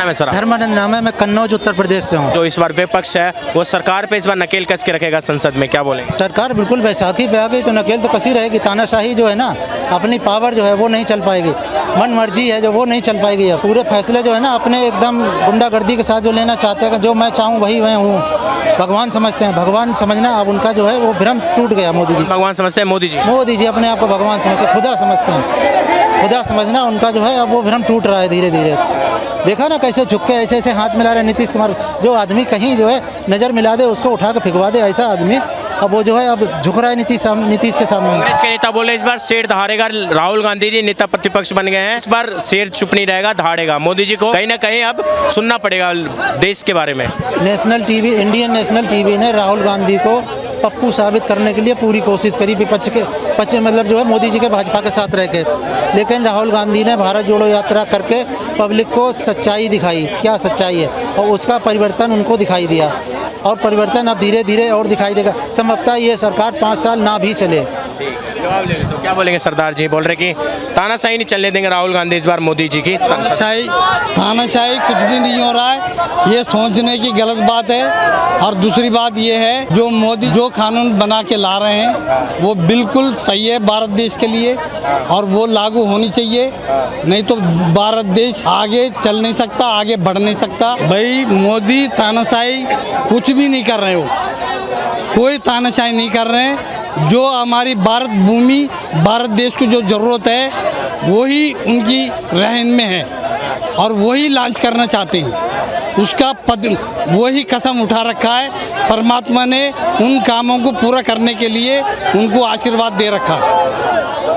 नाम है सर? धर्मानंद नाम है, मैं कन्नौज उत्तर प्रदेश से हूँ। जो इस बार विपक्ष है वो सरकार पे इस बार नकेल कस के रखेगा संसद में, क्या बोलेंगे? सरकार बिल्कुल बैसाखी पे आ गई तो नकेल तो कसी रहेगी। तानाशाही जो है ना, अपनी पावर जो है वो नहीं चल पाएगी, मन मर्जी है जो वो नहीं चल पाएगी। पूरे फैसले जो है ना अपने एकदम गुंडागर्दी के साथ जो लेना चाहते हैं, जो मैं चाहूँ वही मैं हूँ, भगवान समझते हैं। भगवान समझना अब उनका जो है वो भ्रम टूट गया। मोदी जी भगवान समझते हैं? मोदी जी अपने आप को भगवान समझते हैं, खुदा समझते हैं। खुदा समझना उनका जो है अब वो भ्रम टूट रहा है धीरे धीरे। देखा ना कैसे झुक के ऐसे ऐसे हाथ मिला रहे नीतीश कुमार। जो आदमी कहीं जो है नज़र मिला दे उसको उठा के फिकवा दे, ऐसा आदमी अब वो जो है अब झुक रहा है नीतीश के सामने। कांग्रेस के नेता बोले इस बार शेर दहाड़ेगा। राहुल गांधी जी नेता प्रतिपक्ष बन गए हैं, इस बार शेर चुप नहीं रहेगा, दहाड़ेगा। मोदी जी को कहीं ना कहीं अब सुनना पड़ेगा देश के बारे में। National TV, Indian national TV ने राहुल गांधी को पप्पू साबित करने के लिए पूरी कोशिश करी, विपक्ष के मतलब जो है मोदी जी के भाजपा के साथ रह के। लेकिन राहुल गांधी ने भारत जोड़ो यात्रा करके पब्लिक को सच्चाई दिखाई, क्या सच्चाई है, और उसका परिवर्तन उनको दिखाई दिया। और परिवर्तन अब धीरे धीरे और दिखाई देगा। संभवतः ये सरकार 5 साल ना भी चले। जवाब ले ले तो क्या बोलेंगे सरदार जी? बोल रहे कि तानाशाही नहीं चलने देंगे राहुल गांधी इस बार मोदी जी की। तानाशाही कुछ भी नहीं हो रहा है, ये सोचने की गलत बात है। और दूसरी बात ये है, जो मोदी जो कानून बना के ला रहे हैं वो बिल्कुल सही है भारत देश के लिए, और वो लागू होनी चाहिए। नहीं तो भारत देश आगे चल नहीं सकता, आगे बढ़ नहीं सकता। भाई मोदी तानाशाही कुछ भी नहीं कर रहे हो, कोई तानाशाही नहीं कर रहे हैं। जो हमारी भारत भूमि, भारत देश को जो ज़रूरत है वही उनकी रहन में है, और वही लॉन्च करना चाहते हैं। उसका पद वही कसम उठा रखा है। परमात्मा ने उन कामों को पूरा करने के लिए उनको आशीर्वाद दे रखा।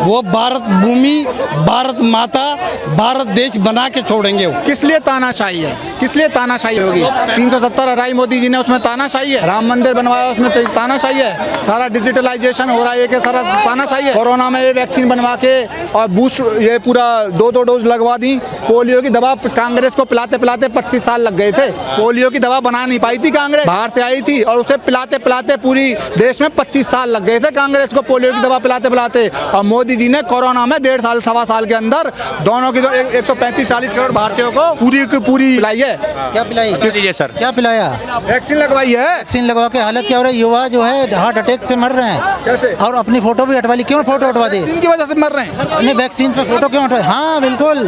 वो भारत भूमि, भारत माता, भारत देश बना के छोड़ेंगे। वो किस लिए तानाशाही है? किस लिए तानाशाही होगी? 370 हटाई मोदी जी ने, उसमें तानाशाही है। राम मंदिर बनवाया, उसमें तानाशाही है। सारा डिजिटलाइजेशन हो रहा है, ये सारा तानाशाही है। कोरोना में ये वैक्सीन बनवा के और बूस्ट ये पूरा 2-2 डोज लगवा दी। पोलियो की दवा कांग्रेस को पिलाते पिलाते 25 साल लग गए थे। पोलियो की दवा बना नहीं पाई थी कांग्रेस, बाहर से आई थी, और उसे पिलाते पिलाते पूरी देश में 25 साल लग गए थे कांग्रेस को पोलियो की दवा पिलाते पिलाते। और मोदी जी ने कोरोना में 1.5 साल 1.25 साल के अंदर दोनों की 135-40 करोड़ भारतीयों को पूरी की पूरी पिलाई है। क्या पिलाई? दीजिए सर। क्या पिलाया? वैक्सीन लगवाई है। वैक्सीन लगवा के हालत क्या हो रही है? युवा जो है हार्ट अटैक से मर रहे हैं। कैसे? और अपनी फोटो भी हटवा ली। क्यों फोटो हटवा दी? वैक्सीन की वजह से मर रहे हैं। नहीं, वैक्सीन पे फोटो क्यों हटवाई? हाँ बिल्कुल,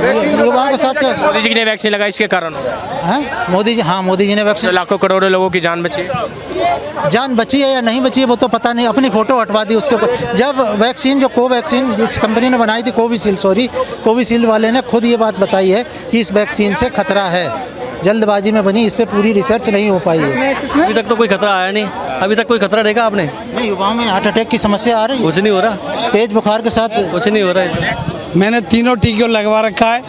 युवाओं के साथ क्या? मोदी जी ने वैक्सीन लगाई इसके कारण मोदी जी ने वैक्सीन, लाखों करोड़ों लोगों की जान बची। जान बची है या नहीं बची है वो तो पता नहीं। अपनी फोटो हटवा दी उसके ऊपर। जब वैक्सीन जो कोवैक्सीन जिस कंपनी ने बनाई थी, कोविशील्ड वाले ने खुद ये बात बताई है कि इस वैक्सीन से खतरा है। जल्दबाजी में बनी, इस पे पूरी रिसर्च नहीं हो पाई है। अभी तक तो कोई खतरा आया नहीं। अभी तक कोई खतरा देखा आपने? नहीं, युवाओं में हार्ट अटैक की समस्या आ रही है। कुछ नहीं हो रहा, तेज बुखार के साथ कुछ नहीं हो रहा है। मैंने तीनों टीके लगवा रखा है।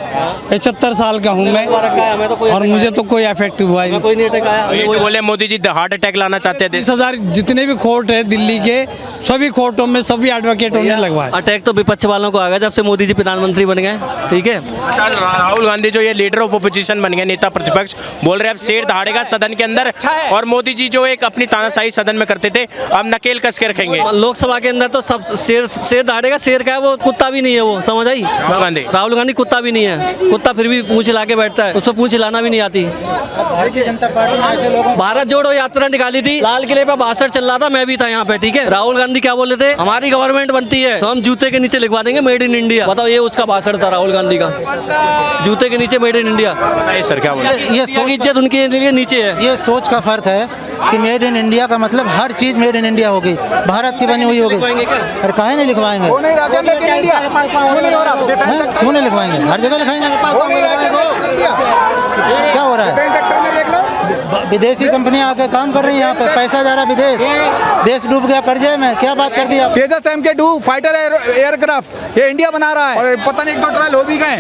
75 साल का हूँ मैं, और मुझे तो कोई इफेक्ट हुआ ही नहीं। कोई नहीं अटैक आया। ये जो बोले मोदी जी हार्ट अटैक लाना चाहते हैं। 20,000 जितने भी कोर्ट है दिल्ली के, सभी कोर्टों में सभी एडवोकेटों ने लगवाया। अटैक तो विपक्ष वालों को आ गया जब से मोदी जी प्रधानमंत्री बन गए। ठीक है, अच्छा, राहुल गांधी जो ये लीडर ऑफ ओपोजिशन बन गए, नेता प्रतिपक्ष, बोल रहे अब शेर दहाड़ेगा सदन के अंदर। और मोदी जी जो एक अपनी तानाशाही सदन में करते थे, अब नकेल कस के रखेंगे। लोकसभा के अंदर तो सब शेर दहाड़ेगा। शेर का है वो, कुत्ता भी नहीं है वो, समझ आई? राहुल गांधी कुत्ता भी नहीं है। कुत्ता फिर भी पूंछ हिला के बैठता है, उसको पूंछ हिलाना भी नहीं आती। भारतीय जनता पार्टी में ऐसे लोगों, भारत जोड़ो यात्रा निकाली थी, लाल किले पे भाषण चल रहा था, मैं भी था यहाँ पे। ठीक है, राहुल गांधी क्या बोले थे? हमारी गवर्नमेंट बनती है तो हम जूते के नीचे लिखवा देंगे मेड इन इंडिया। बताओ, ये उसका भाषण था राहुल गांधी का, जूते के नीचे मेड इन इंडिया। सर क्या बोले? ये इज्जत उनके लिए नीचे है। ये सोच का फर्क है कि मेड इन इंडिया का मतलब हर चीज मेड इन इंडिया होगी, भारत की बनी हुई होगी। अरे काहे नहीं लिखवाएंगे? क्यों नहीं लिखवाएंगे? हर जगह लिखाएंगे। क्या हो रहा है? विदेशी कंपनियां आके काम कर रही हैं यहाँ पे, पैसा जा रहा है विदेश, देश डूब गया कर्जे में। क्या बात कर दी आप? तेजस MK2 फाइटर एयरक्राफ्ट ये इंडिया बना रहा है, और पता नहीं 1-2 ट्रायल हो भी गए।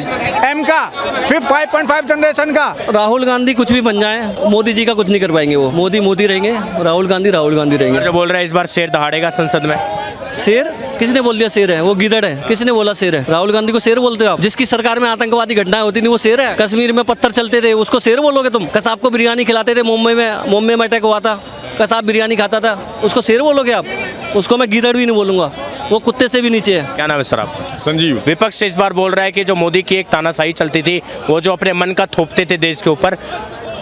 M का 5.5 जनरेशन का। राहुल गांधी कुछ भी बन जाए, मोदी जी का कुछ नहीं कर पाएंगे। वो मोदी रहेंगे, राहुल गांधी रहेंगे। जो बोल रहे हैं इस बार शेर दहाड़ेगा संसद में। शेर किसने बोल दिया? शेर है वो, गीदड़ है। किसने बोला शेर है? राहुल गांधी को शेर बोलते हो आप? जिसकी सरकार में आतंकवादी घटनाएं होती थी वो शेर है? कश्मीर में पत्थर चलते थे उसको शेर बोलोगे तुम? कसाब को बिरयानी खिलाते थे, मुंबई में अटैक हुआ था, कसाब बिरयानी खाता था, उसको शेर बोलोगे आप? उसको मैं गीदड़ भी नहीं बोलूंगा। वो कुत्ते से भी नीचे है। क्या नाम है सर आपका? संजीव। विपक्ष इस बार बोल रहा है कि जो मोदी की एक तानाशाही चलती थी, वो जो अपने मन का थोपते थे देश के ऊपर,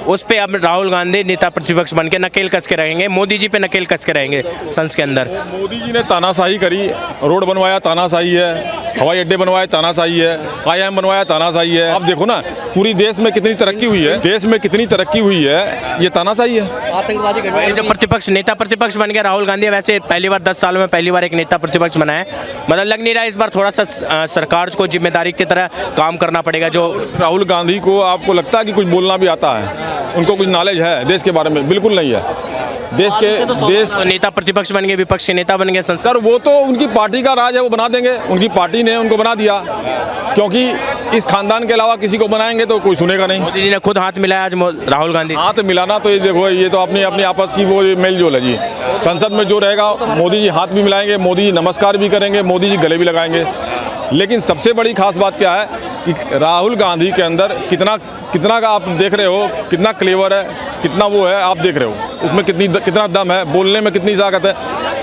उस पे अब राहुल गांधी नेता प्रतिपक्ष बन के नकेल कस के रहेंगे, मोदी जी पे नकेल कस के रहेंगे संसद के अंदर। मोदी जी ने तानाशाही करी, रोड बनवाया तानाशाही है, हवाई अड्डे बनवाए तानाशाही है, IIM बनवाया तानाशाही है। अब देखो ना पूरी देश में कितनी तरक्की हुई है, देश में कितनी तरक्की हुई है, ये तानाशाही है। आतंकवादी ये जो प्रतिपक्ष नेता प्रतिपक्ष बन गया राहुल गांधी, वैसे पहली बार 10 सालों में पहली बार एक नेता प्रतिपक्ष बना है, मतलब लग नहीं रहा इस बार थोड़ा सा सरकार को जिम्मेदारी की तरह काम करना पड़ेगा। जो राहुल गांधी को आपको लगता है कि कुछ बोलना भी आता है, उनको कुछ नॉलेज है देश के बारे में? बिल्कुल नहीं है। देश नेता प्रतिपक्ष बन गए, विपक्ष के नेता बन गए संसद। सर वो तो उनकी पार्टी का राज है, वो बना देंगे, उनकी पार्टी ने उनको बना दिया, क्योंकि इस खानदान के अलावा किसी को बनाएंगे तो कोई सुनेगा नहीं। मोदी जी ने खुद हाथ मिलाया आज राहुल गांधी से। हाथ मिलाना तो ये देखो, ये तो अपनी अपनी आपस की वो मेल जोल है जी। संसद में जो रहेगा मोदी जी हाथ भी मिलाएंगे, मोदी जी नमस्कार भी करेंगे, मोदी जी गले भी लगाएंगे। लेकिन सबसे बड़ी खास बात क्या है कि राहुल गांधी के अंदर कितना का आप देख रहे हो, कितना क्लेवर है, कितना वो है, आप देख रहे हो उसमें कितना दम है, बोलने में कितनी ताकत है।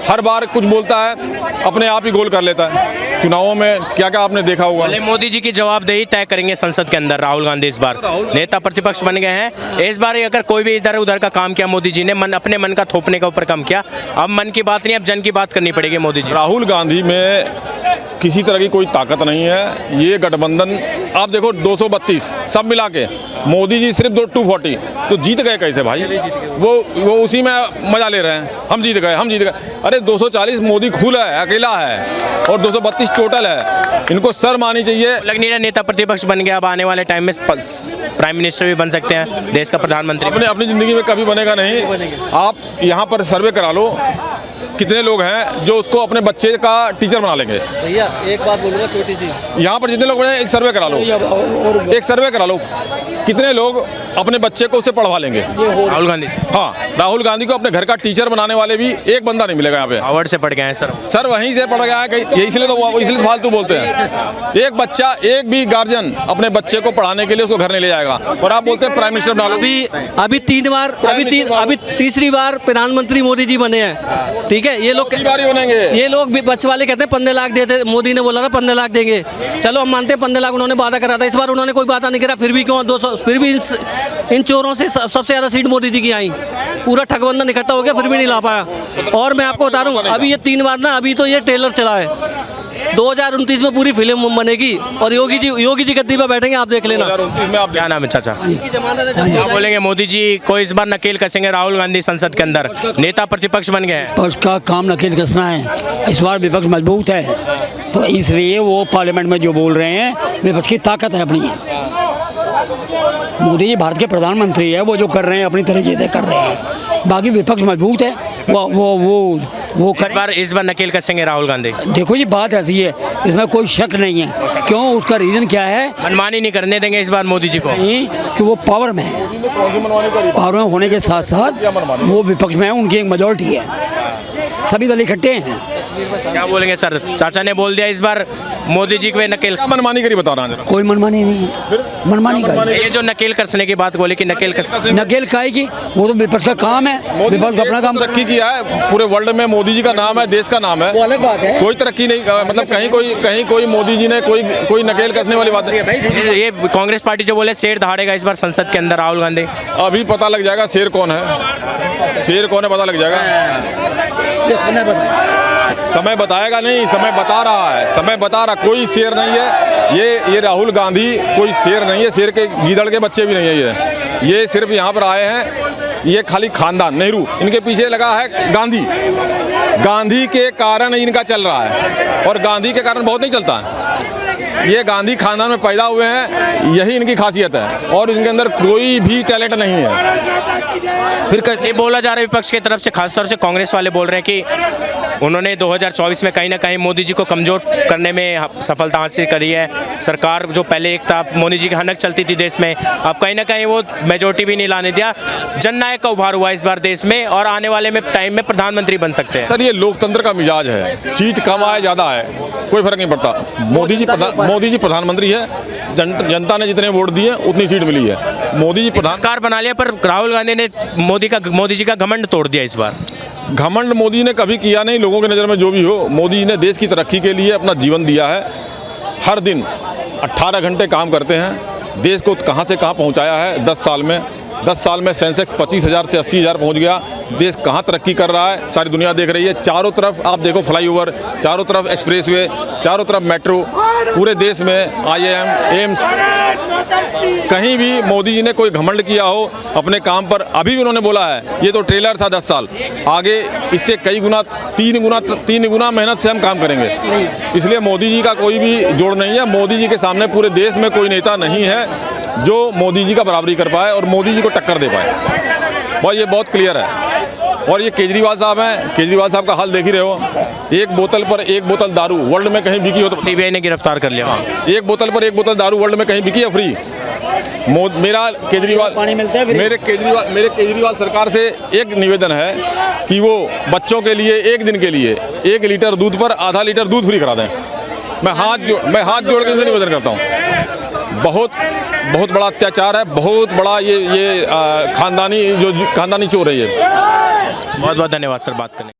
हर बार कुछ बोलता है, अपने आप ही गोल कर लेता है। चुनावों में क्या क्या आपने देखा होगा। मोदी जी की जवाबदेही तय करेंगे संसद के अंदर राहुल गांधी इस बार नेता प्रतिपक्ष बन गए हैं। इस बार अगर कोई भी इधर उधर का काम किया मोदी जी ने, अपने मन का थोपने का ऊपर काम किया, अब मन की बात नहीं, अब जन की बात करनी पड़ेगी मोदी जी। राहुल गांधी में किसी तरह की कोई ताकत नहीं है। ये गठबंधन आप देखो 232 सब मिला के, मोदी जी सिर्फ 240, तो जीत गए कैसे भाई? वो उसी में मजा ले रहे हैं, हम जीत गए। अरे 240 मोदी खुला है, अकेला है, और 232 टोटल है। इनको शर्म आनी चाहिए। लग नहीं रहा नेता प्रतिपक्ष बन गया, अब आने वाले टाइम में प्राइम मिनिस्टर भी बन सकते हैं, देश का प्रधानमंत्री। अपनी ज़िंदगी में कभी बनेगा नहीं। आप यहाँ पर सर्वे करा लो, कितने लोग हैं जो उसको अपने बच्चे का टीचर बना लेंगे। भैया एक बात बोलूँगा छोटी सी, यहाँ पर जितने लोग बने, एक सर्वे करा लो, कितने लोग अपने बच्चे को उससे पढ़वा लेंगे। राहुल गांधी से। हाँ, राहुल गांधी को अपने घर का टीचर बनाने वाले भी एक बंदा नहीं मिलेगा यहाँ पे। हार्वर्ड से पढ़ गए हैं सर वहीं से पढ़ गया है कहीं, ये इसलिए तो फालतू बोलते हैं। एक बच्चा, एक भी गार्जियन अपने बच्चे को पढ़ाने के लिए उसको घर नहीं ले जाएगा, और आप बोलते हैं प्राइम मिनिस्टर बना लो। अभी तीसरी बार प्रधानमंत्री मोदी जी बने हैं, ठीक है। ये लोग बनेंगे, ये लोग बच्चे वाले कहते हैं 15 लाख देते, मोदी ने बोला था 15 लाख देंगे, चलो हम मानते हैं 15 लाख उन्होंने वादा करा था। इस बार उन्होंने कोई वादा नहीं करा, फिर भी क्यों 200, फिर भी इन चोरों से सबसे ज़्यादा सीट मोदी जी की आई। पूरा ठगबंधन इकट्ठा हो गया, फिर भी नहीं ला पाया। और मैं आपको बता रहा हूँ, अभी ये 3 बार ना, अभी तो ये ट्रेलर चला है, 2029 में पूरी फिल्म बनेगी और योगी जी गद्दी पर बैठेंगे, आप देख लेना। 2029 में आप क्या नाम है चाचा? क्या बोलेंगे? मोदी जी को इस बार नकेल कसेंगे राहुल गांधी संसद के अंदर, नेता प्रतिपक्ष बन गए हैं। विपक्ष का काम नकेल कसना है। इस बार विपक्ष मजबूत है, तो इसलिए वो पार्लियामेंट में जो बोल रहे हैं, विपक्ष की ताकत है अपनी। मोदी जी भारत के प्रधानमंत्री है, वो जो कर रहे हैं अपनी तरीके से कर रहे हैं। बाकी विपक्ष मजबूत है, वो इस बार नकेल कसेंगे राहुल गांधी। देखो ये बात ऐसी है, इसमें कोई शक नहीं है। क्यों? उसका रीज़न क्या है? मनमानी नहीं करने देंगे इस बार मोदी जी को, नहीं कि वो पावर में है, पावर में होने के साथ साथ वो विपक्ष में है, उनकी एक मेजॉरिटी है, सभी दल इकट्ठे हैं। क्या बोलेंगे सर? चाचा ने बोल दिया इस बार मोदी जी को नकेल। मनमानी करी बता रहा हूँ। कोई मनमानी नहीं है, मनमानी का ये जो नकेल कसने की बात बोले कि नकेल काहे की, वो तो विपक्ष का काम है। विपक्ष अपना काम तरक्की किया है, पूरे वर्ल्ड में मोदी जी का नाम है, देश का नाम है, वो अलग बात है। कोई तरक्की नहीं, मतलब कहीं कोई मोदी जी ने कोई नकेल कसने वाली बात नहीं। ये कांग्रेस पार्टी जो बोले शेर दहाड़ेगा इस बार संसद के अंदर राहुल गांधी। अभी पता लग जाएगा शेर कौन है, शेर कौन है पता लग जाएगा। समय बताएगा नहीं, समय बता रहा है, समय बता रहा। कोई शेर नहीं है ये राहुल गांधी कोई शेर नहीं है, शेर के गीदड़ के बच्चे भी नहीं है। ये सिर्फ यहाँ पर आए हैं, ये खाली खानदान नेहरू इनके पीछे लगा है। गांधी के कारण इनका चल रहा है, और गांधी के कारण बहुत नहीं चलता है। ये गांधी खानदान में पैदा हुए हैं, यही इनकी खासियत है, और इनके अंदर कोई भी टैलेंट नहीं है। फिर ये बोला जा रहा है विपक्ष की तरफ से, खासतौर से कांग्रेस वाले बोल रहे हैं कि उन्होंने 2024 में कहीं ना कहीं मोदी जी को कमज़ोर करने में सफलता हासिल करी है। सरकार जो पहले एक था, मोदी जी की हनक चलती थी देश में, अब कहीं ना कहीं वो मेजोरिटी भी नहीं लाने दिया। जननायक का उभार हुआ इस बार देश में, और आने वाले में टाइम में प्रधानमंत्री बन सकते हैं। सर ये लोकतंत्र का मिजाज है, सीट कम आए ज़्यादा है कोई फर्क नहीं पड़ता। मोदी जी प्रधानमंत्री है, जनता ने जितने वोट दिए उतनी सीट मिली है। मोदी जी सरकार बना लिया, पर राहुल गांधी ने मोदी जी का घमंड तोड़ दिया इस बार। घमंड मोदी ने कभी किया नहीं, लोगों की नज़र में जो भी हो, मोदी जी ने देश की तरक्की के लिए अपना जीवन दिया है। हर दिन 18 घंटे काम करते हैं, देश को कहां से कहां पहुंचाया है। 10 साल में सेंसेक्स 25,000 से 80,000 पहुंच गया। देश कहां तरक्की कर रहा है सारी दुनिया देख रही है। चारों तरफ आप देखो फ्लाईओवर, चारों तरफ एक्सप्रेसवे, चारों तरफ मेट्रो, पूरे देश में IIM, एम्स, कहीं भी मोदी जी ने कोई घमंड किया हो अपने काम पर। अभी भी उन्होंने बोला है ये तो ट्रेलर था 10 साल, आगे इससे कई गुना, 3 गुना मेहनत से हम काम करेंगे। इसलिए मोदी जी का कोई भी जोड़ नहीं है। मोदी जी के सामने पूरे देश में कोई नेता नहीं है जो मोदी जी का बराबरी कर पाए और मोदी जी को टक्कर दे पाए। और ये बहुत क्लियर है। और ये केजरीवाल साहब हैं, केजरीवाल साहब का हाल देख ही रहे हो। एक बोतल दारू वर्ल्ड में कहीं बिकी हो तो सीबीआई ने गिरफ्तार कर लिया। एक बोतल दारू वर्ल्ड में कहीं बिकी है फ्री। मेरा केजरीवाल सरकार से एक निवेदन है कि वो बच्चों के लिए एक दिन के लिए 1 लीटर दूध पर आधा लीटर दूध फ्री करा दें। मैं हाथ जोड़ के इनसे निवेदन करता हूँ। बहुत बड़ा अत्याचार है, बहुत बड़ा ये खानदानी चोर है ये। बहुत बहुत धन्यवाद सर बात करने।